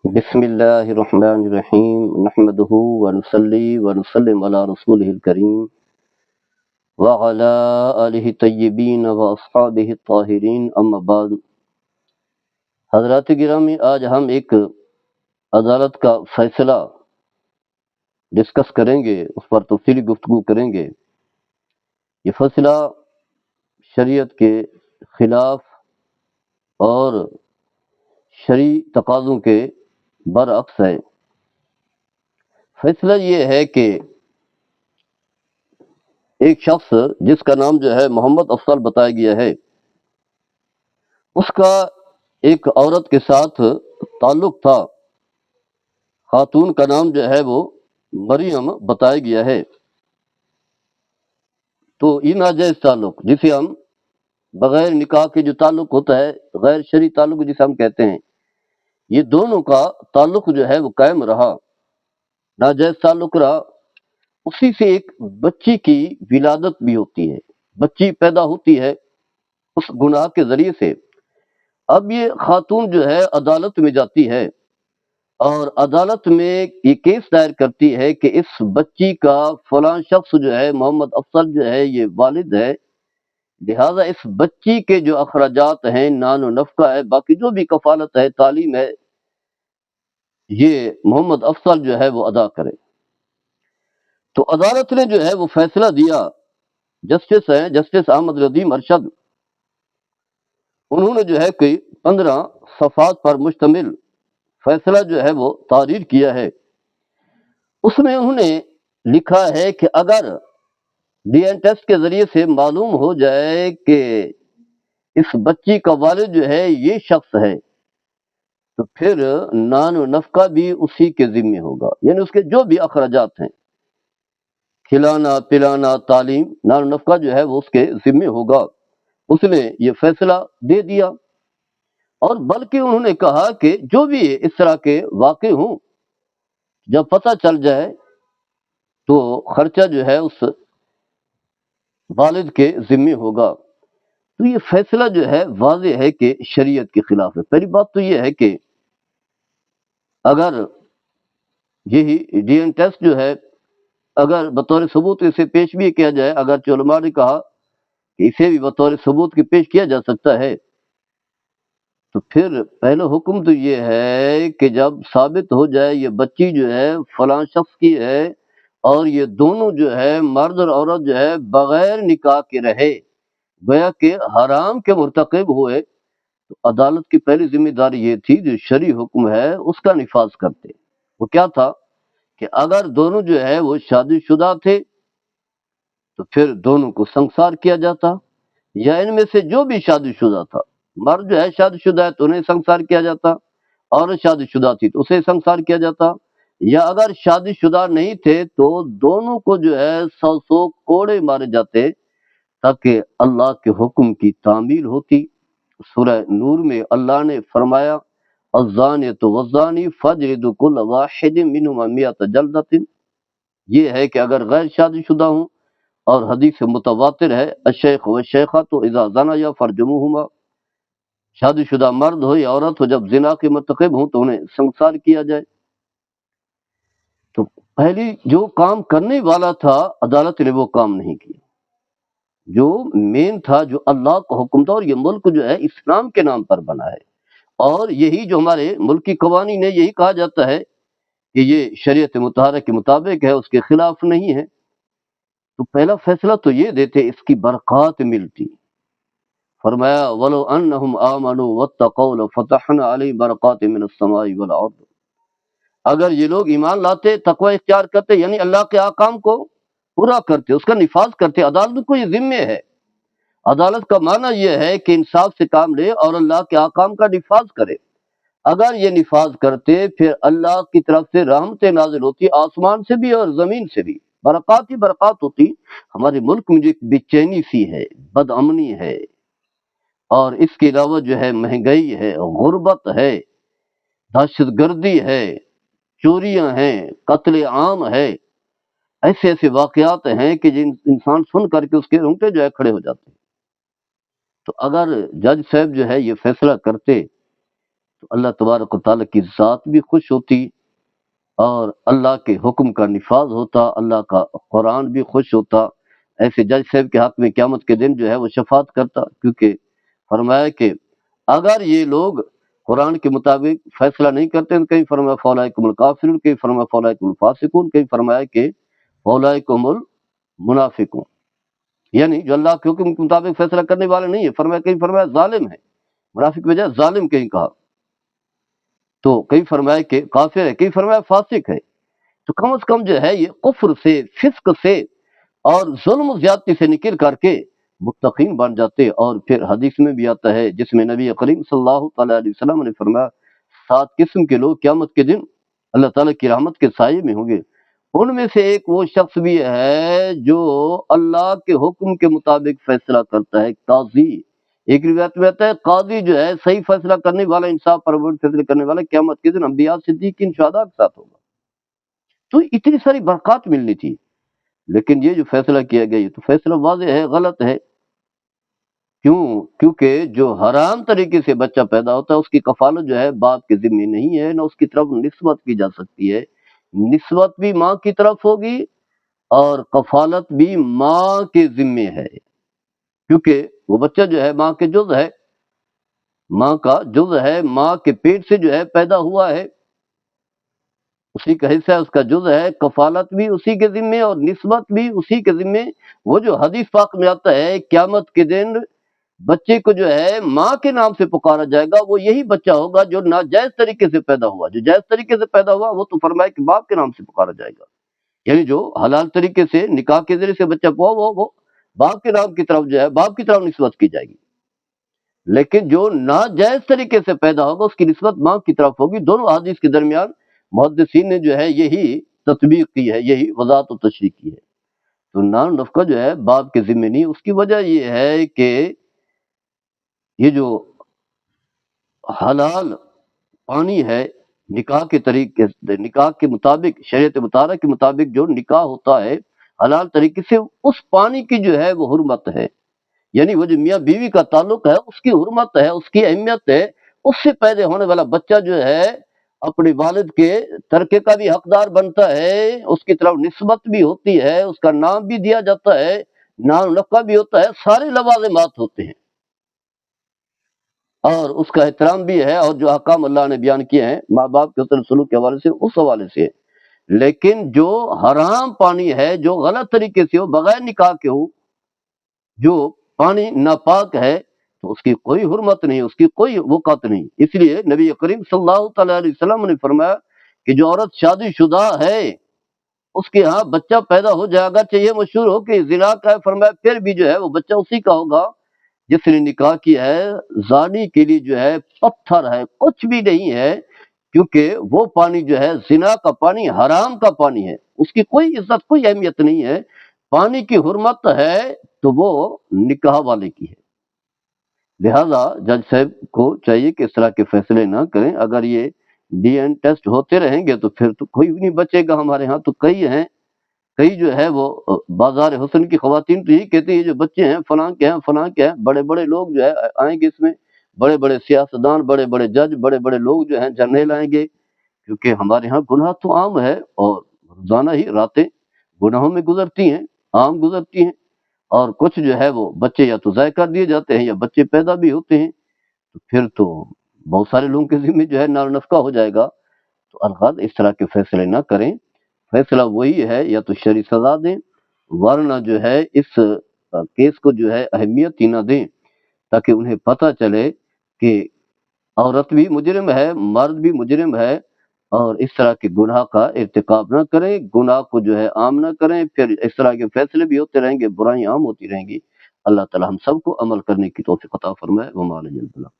بسم اللہ الرحمن الرحیم نحمده ونصلی ونسلم علی رسولہ الکریم وعلی آلہ طیبین واصحابہ الطاہرین اما بعد۔ حضرات گرامی، آج ہم ایک عدالت کا فیصلہ ڈسکس کریں گے، اس پر تفصیلی گفتگو کریں گے۔ یہ فیصلہ شریعت کے خلاف اور شرعی تقاضوں کے برعکس ہے۔ فیصلہ یہ ہے کہ ایک شخص جس کا نام محمد افضل بتایا گیا ہے، اس کا ایک عورت کے ساتھ تعلق تھا۔ خاتون کا نام وہ مریم بتایا گیا ہے۔ تو یہ ناجائز تعلق، جسے ہم بغیر نکاح کے جو تعلق ہوتا ہے، غیر شرعی تعلق جسے ہم کہتے ہیں، یہ دونوں کا تعلق وہ قائم رہا، ناجائز تعلق رہا۔ اسی سے ایک بچی کی ولادت بھی ہوتی ہے، بچی پیدا ہوتی ہے اس گناہ کے ذریعے سے۔ اب یہ خاتون عدالت میں جاتی ہے اور عدالت میں یہ کیس دائر کرتی ہے کہ اس بچی کا فلاں شخص محمد افضل یہ والد ہے، لہذا اس بچی کے جو اخراجات ہیں، نان و نفقہ ہے، باقی جو بھی کفالت ہے، تعلیم ہے، یہ محمد افضل وہ ادا کرے۔ تو عدالت نے وہ فیصلہ دیا، جسٹس احمد ردیم ارشد، انہوں نے کوئی 15 صفحات پر مشتمل فیصلہ وہ تحریر کیا ہے۔ اس میں انہوں نے لکھا ہے کہ اگر ڈی این ٹیسٹ کے ذریعے سے معلوم ہو جائے کہ اس بچی کا والد یہ شخص ہے، تو پھر نان و نفقہ بھی اسی کے ذمہ ہوگا، یعنی اس کے جو بھی اخراجات ہیں، کھلانا پلانا تعلیم، نان و نفقہ وہ اس کے ذمہ ہوگا۔ اس نے یہ فیصلہ دے دیا، اور بلکہ انہوں نے کہا کہ جو بھی اس طرح کے واقع ہوں، جب پتہ چل جائے تو خرچہ اس والد کے ذمہ ہوگا۔ تو یہ فیصلہ واضح ہے کہ شریعت کے خلاف ہے۔ پہلی بات تو یہ ہے کہ اگر یہی ڈی این ٹیسٹ اگر بطور ثبوت اسے پیش بھی کیا جائے، اگرچہ علماء نے کہا کہ اسے بھی بطور ثبوت کے پیش کیا جا سکتا ہے، تو پھر پہلا حکم تو یہ ہے کہ جب ثابت ہو جائے یہ بچی فلاں شخص کی ہے، اور یہ دونوں مرد اور عورت بغیر نکاح کے رہے، گویا کہ حرام کے مرتکب ہوئے، تو عدالت کی پہلی ذمہ داری یہ تھی جو شرعی حکم ہے اس کا نفاذ کرتے۔ وہ کیا تھا کہ اگر دونوں وہ شادی شدہ تھے تو پھر دونوں کو سنسار کیا جاتا، یا ان میں سے جو بھی شادی شدہ تھا، مرد شادی شدہ ہے تو انہیں سنسار کیا جاتا، عورت شادی شدہ تھی تو اسے سنسار کیا جاتا، یا اگر شادی شدہ نہیں تھے تو دونوں کو 100 کوڑے مارے جاتے، تاکہ اللہ کے حکم کی تعمیل ہوتی۔ سورہ نور میں اللہ نے فرمایا الزانیۃ والزانی فاجلدوا کل واحد منہما 100 جلدۃ، یہ ہے کہ اگر غیر شادی شدہ ہوں، اور حدیث متواتر ہے الشیخ والشیخۃ اذا زنیا فرجموہما، شادی شدہ مرد ہو یا عورت ہو جب زنا کے مرتکب ہوں تو انہیں سنسار کیا جائے۔ تو پہلی جو کام کرنے والا تھا، عدالت نے وہ کام نہیں کیا جو مین تھا، جو اللہ کا حکم تھا۔ اور یہ ملک اسلام کے نام پر بنا ہے، اور یہی جو ہمارے ملکی قوانین ہے، یہی کہا جاتا ہے کہ یہ شریعت مطہرہ کے مطابق ہے، اس کے خلاف نہیں ہے۔ تو پہلا فیصلہ تو یہ دیتے، اس کی برکات ملتی۔ فرمایا وَلَوْ أَنَّهُمْ آمَنُوا وَاتَّقَوْا لَفَتَحْنَا عَلَيْهِمْ بَرَكَاتٍ مِّنَ السَّمَاءِ وَالْأَرْضِ، اگر یہ لوگ ایمان لاتے، تقوی اختیار کرتے، یعنی اللہ کے احکام کو پورا کرتے، اس کا نفاذ کرتے۔ عدالت کو یہ ذمہ ہے، عدالت کا معنی یہ ہے کہ انصاف سے کام لے اور اللہ کے احکام کا نفاذ کرے۔ اگر یہ نفاذ کرتے، پھر اللہ کی طرف سے رحمتیں نازل ہوتی، آسمان سے بھی اور زمین سے بھی، برکات ہی برکات ہوتی۔ ہمارے ملک میں جو ایک بے چینی سی ہے، بد امنی ہے، اور اس کے علاوہ مہنگائی ہے، غربت ہے، دہشت گردی ہے، چوریاں ہیں، قتل عام ہے، ایسے ایسے واقعات ہیں کہ جن انسان سن کر کے اس کے رونگٹے کھڑے ہو جاتے ہیں۔ تو اگر جج صاحب یہ فیصلہ کرتے تو اللہ تبارک و تعالیٰ کی ذات بھی خوش ہوتی اور اللہ کے حکم کا نفاذ ہوتا، اللہ کا قرآن بھی خوش ہوتا۔ ایسے جج صاحب کے حق میں قیامت کے دن جو ہے وہ شفاعت کرتا، کیونکہ فرمایا کہ اگر یہ لوگ قرآن کے مطابق فیصلہ نہیں کرتے، کہیں فرمایا فَأُولَٰئِکُمُ الْکَافِرُونَ، کہیں فرمایا فَأُولَٰئِکُمُ الْفَاسِقُونَ، کہیں فرمایا کہ فَأُولَٰئِکُمُ الْمُنَافِقُونَ، یعنی جو اللہ کے حکم کے مطابق فیصلہ کرنے والے نہیں ہے، فرمایا کہیں فرمایا ظالم ہے، منافق بجائے ظالم کہیں کہا، تو کہیں فرمایا کہ کافر ہے، کہیں فرمایا فاسق ہے۔ تو کم از کم جو ہے یہ کفر سے، فسق سے اور ظلم و زیادتی سے نکل کر کے متقین بن جاتے۔ اور پھر حدیث میں بھی آتا ہے جس میں نبی کریم صلی اللہ تعالیٰ علیہ وسلم نے فرمایا 7 قسم کے لوگ قیامت کے دن اللہ تعالیٰ کی رحمت کے سائے میں ہوں گے۔ ان میں سے ایک وہ شخص بھی ہے جو اللہ کے حکم کے مطابق فیصلہ کرتا ہے، قاضی۔ ایک روایت میں آتا ہے قاضی جو ہے صحیح فیصلہ کرنے والا، انصاف پر فیصلے کرنے والا، قیامت کے دن انبیاء، صدیقین، شہداء کے ساتھ ہوگا۔ تو اتنی ساری برکات ملنی تھی، لیکن یہ جو فیصلہ کیا گیا یہ تو فیصلہ واضح ہے، غلط ہے۔ کیونکہ جو حرام طریقے سے بچہ پیدا ہوتا ہے اس کی کفالت جو ہے باپ کے ذمہ نہیں ہے، نہ اس کی طرف نسبت کی جا سکتی ہے۔ نسبت بھی ماں کی طرف ہوگی اور کفالت بھی ماں کے ذمہ ہے، کیونکہ وہ بچہ جو ہے ماں کے جز ہے، ماں کا جز ہے، ماں کے پیٹ سے جو ہے پیدا ہوا ہے، اسی کا حصہ ہے، اس کا جز ہے، کفالت بھی اسی کے ذمے اور نسبت بھی اسی کے ذمے۔ وہ جو حدیث پاک میں آتا ہے قیامت کے دن بچے کو جو ہے ماں کے نام سے پکارا جائے گا، وہ یہی بچہ ہوگا جو ناجائز طریقے سے پیدا ہوا، جو جائز طریقے سے پیدا ہوا وہ تو فرمایا کہ باپ کے نام سے پکارا جائے گا، یعنی جو حلال طریقے سے نکاح کے ذریعے سے بچہ ہوا وہ باپ کے نام کی طرف جو ہے باپ کی طرف نسبت کی جائے گی، لیکن جو ناجائز طریقے سے پیدا ہوگا اس کی نسبت ماں کی طرف ہوگی۔ دونوں حدیث کے درمیان محدثین نے جو ہے یہی تطبیق کی ہے، یہی وضاحت و تشریح کی ہے۔ تو نان نفقہ جو ہے باپ کے ذمہ نہیں، اس کی وجہ یہ ہے کہ یہ جو حلال پانی ہے نکاح کے طریقے سے، نکاح کے مطابق، شریعت مطالعہ کے مطابق جو نکاح ہوتا ہے حلال طریقے سے، اس پانی کی جو ہے وہ حرمت ہے، یعنی وہ جو میاں بیوی کا تعلق ہے اس کی حرمت ہے، اس کی اہمیت ہے۔ اس سے پیدا ہونے والا بچہ جو ہے اپنے والد کے ترکے کا بھی حقدار بنتا ہے، اس کی طرف نسبت بھی ہوتی ہے، اس کا نام بھی دیا جاتا ہے، نام نفقہ بھی ہوتا ہے، سارے لوازمات ہوتے ہیں اور اس کا احترام بھی ہے، اور جو احکام اللہ نے بیان کیے ہیں ماں باپ کے حسن سلوک کے حوالے سے اس حوالے سے۔ لیکن جو حرام پانی ہے، جو غلط طریقے سے ہو، بغیر نکاح کے ہو، جو پانی ناپاک ہے، تو اس کی کوئی حرمت نہیں، اس کی کوئی وقت نہیں۔ اس لیے نبی کریم صلی اللہ تعالیٰ علیہ وسلم نے فرمایا کہ جو عورت شادی شدہ ہے اس کے ہاں بچہ پیدا ہو جائے گا، چاہیے مشہور ہو کہ زنا کا ہے، فرمایا پھر بھی جو ہے وہ بچہ اسی کا ہوگا جس نے نکاح کیا ہے۔ زانی کے لیے جو ہے پتھر ہے، کچھ بھی نہیں ہے، کیونکہ وہ پانی جو ہے زنا کا پانی، حرام کا پانی ہے، اس کی کوئی عزت، کوئی اہمیت نہیں ہے۔ پانی کی حرمت ہے تو وہ نکاح والے کی ہے۔ لہذا جج صاحب کو چاہیے کہ اس طرح کے فیصلے نہ کریں۔ اگر یہ ڈی این ٹیسٹ ہوتے رہیں گے تو پھر تو کوئی بھی نہیں بچے گا۔ ہمارے ہاں تو کئی ہیں، کئی جو ہے وہ بازار حسن کی خواتین تو یہی کہتے ہیں یہ جو بچے ہیں فلاں کے ہیں، فلاں کے ہیں، بڑے بڑے لوگ جو ہے آئیں گے اس میں، بڑے بڑے سیاستدان، بڑے بڑے جج، بڑے بڑے لوگ جو ہیں جرنیل آئیں گے، کیونکہ ہمارے ہاں گناہ تو عام ہے اور روزانہ ہی راتیں گناہوں میں گزرتی ہیں، عام گزرتی ہیں، اور کچھ جو ہے وہ بچے یا تو ضائع کر دیے جاتے ہیں یا بچے پیدا بھی ہوتے ہیں، تو پھر تو بہت سارے لوگوں کے ذمہ جو ہے نار نفقہ ہو جائے گا۔ تو الغرض اس طرح کے فیصلے نہ کریں، فیصلہ وہی ہے یا تو شرعی سزا دیں، ورنہ جو ہے اس کیس کو جو ہے اہمیت ہی نہ دیں، تاکہ انہیں پتہ چلے کہ عورت بھی مجرم ہے، مرد بھی مجرم ہے، اور اس طرح کے گناہ کا ارتکاب نہ کریں، گناہ کو جو ہے عام نہ کریں، پھر اس طرح کے فیصلے بھی ہوتے رہیں گے، برائیاں عام ہوتی رہیں گی۔ اللہ تعالی ہم سب کو عمل کرنے کی توفیق عطا فرمائے۔ وما علینا الا البلاغ۔